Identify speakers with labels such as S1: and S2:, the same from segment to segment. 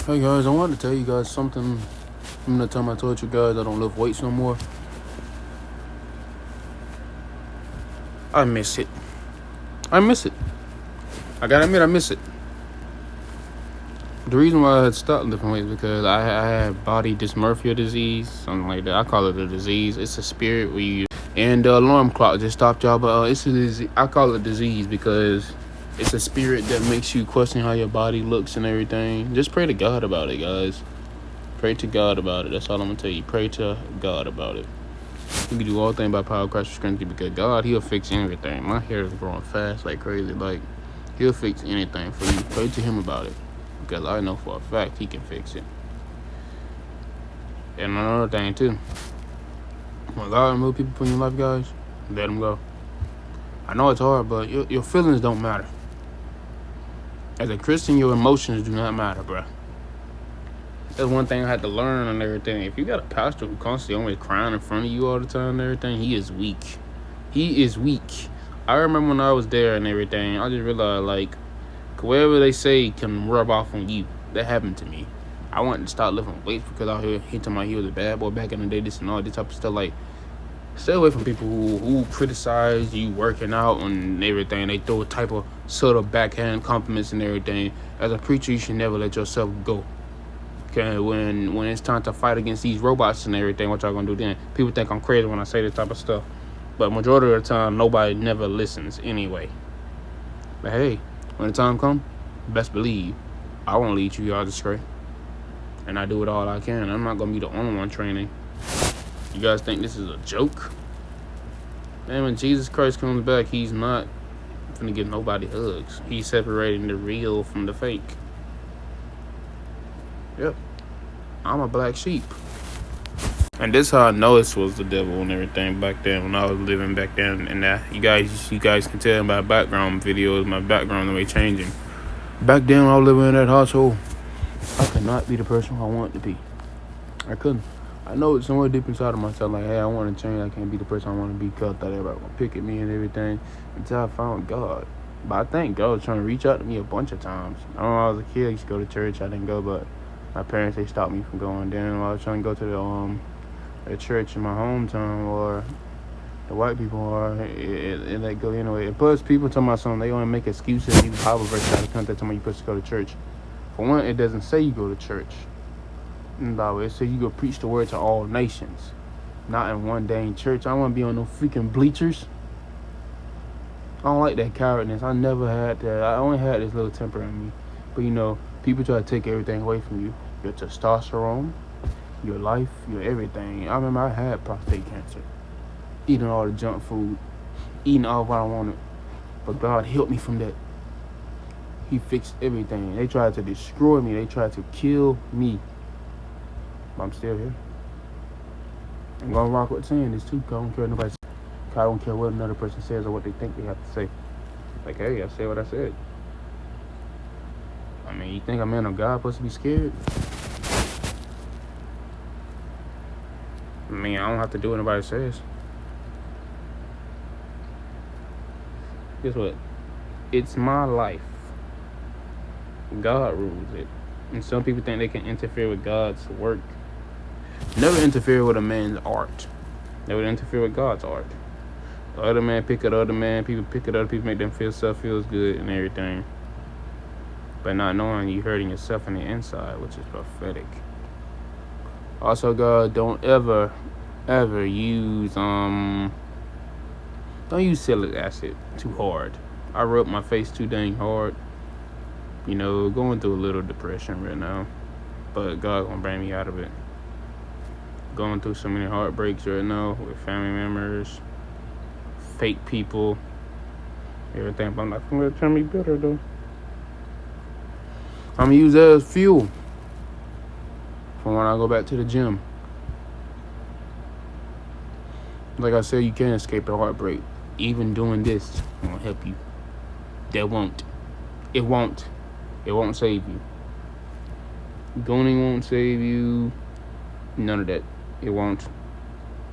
S1: Hey guys, I wanted to tell you guys something from the time I told you guys I don't lift weights no more. I miss it. I miss it. I gotta admit, I miss it. The reason why I had stopped lifting weights is because I had body dysmorphia disease, something like that. I call it a disease. It's a spirit where you and the alarm clock just stopped y'all, but it's a disease. I call it disease because it's a spirit that makes you question how your body looks and everything. Just pray to God about it, guys. Pray to God about it. That's all I'm gonna tell you. Pray to God about it. You can do all things by power of Christ who strengthens you, because God, He'll fix everything. My hair is growing fast like crazy. Like, He'll fix anything for you. Pray to Him about it, because I know for a fact He can fix it. And another thing too, when God remove people from your life, guys, let them go. I know it's hard, but your feelings don't matter. As a Christian, your emotions do not matter, bro. That's one thing I had to learn and everything. If you got a pastor who constantly always crying in front of you all the time and everything, he is weak. He is weak. I remember when I was there and everything, I just realized, like, whatever they say can rub off on you. That happened to me. I wanted to start lifting weights because I heard he told me he was a bad boy back in the day, this and all this type of stuff. Like, stay away from people who criticize you working out and everything. They throw a type of sort of backhand compliments and everything. As a preacher, you should never let yourself go. Okay, when it's time to fight against these robots and everything, what y'all gonna do then? People think I'm crazy when I say this type of stuff, but majority of the time, nobody never listens anyway. But hey, when the time comes, best believe I won't lead you y'all astray, and I do it all I can. I'm not gonna be the only one training. You guys think this is a joke? Man, when Jesus Christ comes back, He's not gonna give nobody hugs. He's separating the real from the fake. Yep. I'm a black sheep. And this how I know it was the devil and everything back then when I was living back then. And you guys can tell my background videos, my background the way changing. Back then when I was living in that household, I could not be the person I wanted to be. I couldn't. I know it's somewhere deep inside of myself, like, hey, I want to change. I can't be the person I want to be because I thought everybody was going to pick at me and everything until I found God. But I think God was trying to reach out to me a bunch of times. I remember when I was a kid, I used to go to church. I didn't go, but my parents, they stopped me from going. Then I was trying to go to the church in my hometown, or the white people are, and they go anyway. And plus, people talking about something, they want to make excuses. These Bible verses out of context, talking about you're supposed to go to church. For one, it doesn't say you go to church. No, it says you go preach the word to all nations, not in one dang church. I don't want to be on no freaking bleachers. I don't like that cowardness. I never had that. I only had this little temper in me. But people try to take everything away from you. Your testosterone, your life, your everything. I remember I had prostate cancer. Eating all the junk food. Eating all what I wanted. But God helped me from that. He fixed everything. They tried to destroy me. They tried to kill me. But I'm still here. I'm going to rock with saying this too, because I don't care what nobody says. I don't care what another person says or what they think they have to say. Like, hey, I said what I said. I mean, you think a man of God supposed to be scared? I mean, I don't have to do what nobody says. Guess what? It's my life. God rules it. And some people think they can interfere with God's work. Never interfere with a man's art. Never interfere with God's art. The other man pick at other man. People pick at other people, make them feel stuff feels good and everything. But not knowing you hurting yourself on the inside, which is pathetic. Also, God, don't ever use don't use salicylic acid too hard. I rubbed my face too dang hard. Going through a little depression right now, but God gonna bring me out of it. Going through so many heartbreaks right now with family members, fake people, everything. But I'm not gonna turn me bitter though. I'm gonna use that as fuel for when I go back to the gym. Like I said, you can't escape the heartbreak. Even doing this won't help you. It won't save you. Gooning won't save you. None of that. It won't.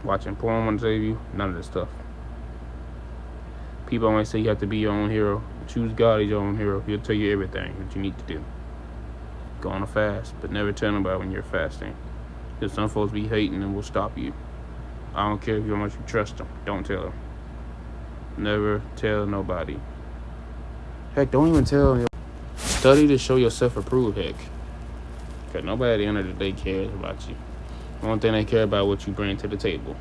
S1: Watching porn won't save you. None of that stuff. People always say you have to be your own hero. Choose God as your own hero. He'll tell you everything that you need to do. go on a fast, but never tell nobody when you're fasting. Because some folks be hating and will stop you. I don't care how much you trust them. Don't tell them. Never tell nobody. Heck, don't even tell. Study to show yourself approved, heck. Because nobody at the end of the day cares about you. The only thing they care about is what you bring to the table.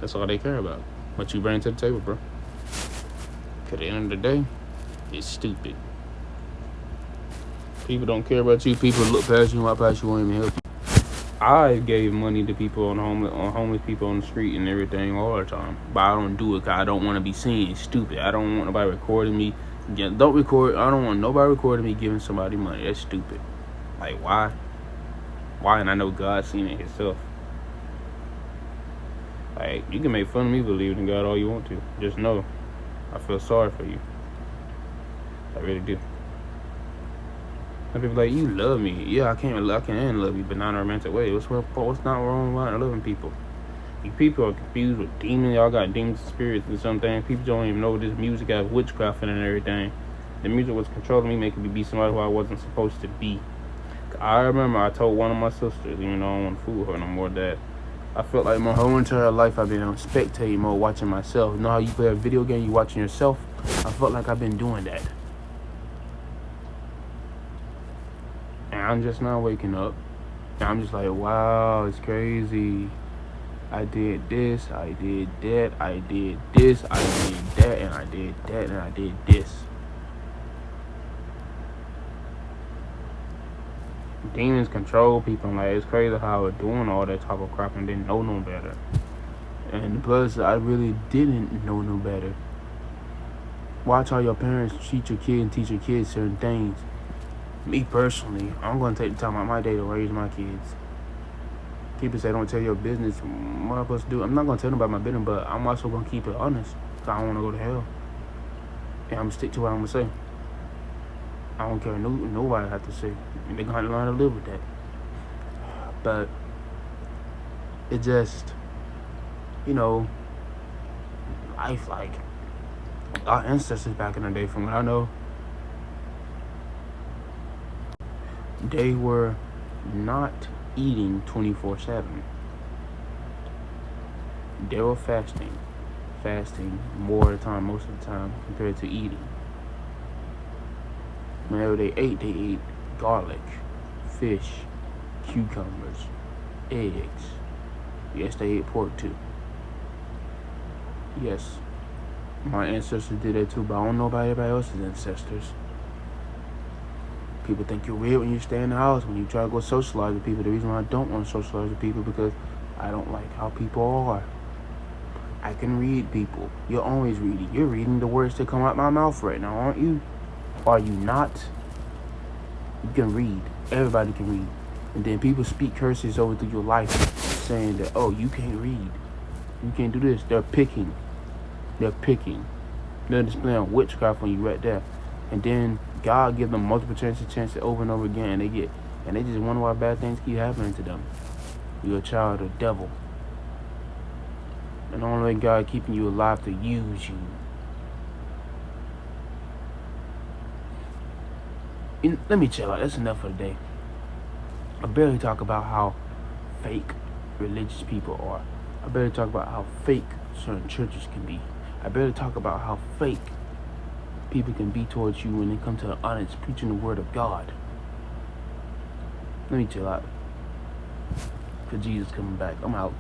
S1: That's all they care about. What you bring to the table, bro. Because at the end of the day, it's stupid. People don't care about you. People look past you, walk past you, won't even help you. I gave money to people on homeless people on the street and everything all the time. But I don't do it because I don't want to be seen. It's stupid. I don't want nobody recording me. Don't record. I don't want nobody recording me giving somebody money. That's stupid. Like, why? Why? And I know God's seen it himself. Like, you can make fun of me believing in God all you want to. Just know, I feel sorry for you. I really do. Some people like, you love me. Yeah, I can love you, but not in a romantic way. What's not wrong with loving people? You people are confused with demons. Y'all got demons and spirits and something. People don't even know this music has witchcraft in it and everything. The music was controlling me, making me be somebody who I wasn't supposed to be. I remember I told one of my sisters, even though I don't want to fool her no more, that I felt like my whole entire life I've been on spectator mode, watching myself. You know how you play a video game, you watching yourself? I felt like I've been doing that. And I'm just now waking up. And I'm just like, wow, it's crazy. I did this, I did that, I did this, I did that, and I did that, and I did this. Demons control people. Like, it's crazy how we're doing all that type of crap and didn't know no better. And plus, I really didn't know no better. Watch how your parents treat your kid and teach your kids certain things. Me personally, I'm going to take the time out of my day to raise my kids. People say don't tell your business. What am I supposed to do? I'm not going to tell them about my business, but I'm also going to keep it honest. Because I don't want to go to hell. And I'm going to stick to what I'm going to say. I don't care nobody have to say. They're going to learn to live with that. But it just, life, like our ancestors back in the day, from what I know, they were not eating 24/7. They were fasting more of the time, most of the time, compared to eating. Whenever they ate garlic, fish, cucumbers, eggs. Yes, they ate pork too. Yes, my ancestors did that too, but I don't know about everybody else's ancestors. People think you're weird when you stay in the house, when you try to go socialize with people. The reason why I don't want to socialize with people because I don't like how people are. I can read people. You're always reading. You're reading the words that come out my mouth right now, aren't you? Are you not? You can read. Everybody can read. And then people speak curses over through your life, saying that, oh, you can't read. You can't do this. They're picking. They're displaying witchcraft on you right there. And then God gives them multiple chances over and over again, and they just wonder why bad things keep happening to them. You're a child of the devil. And the only way God keeping you alive to use you. Let me chill out. That's enough for today. I barely talk about how fake religious people are. I barely talk about how fake certain churches can be. I barely talk about how fake people can be towards you when they come to the honest preaching the word of God. Let me chill out. Because Jesus coming back. I'm out.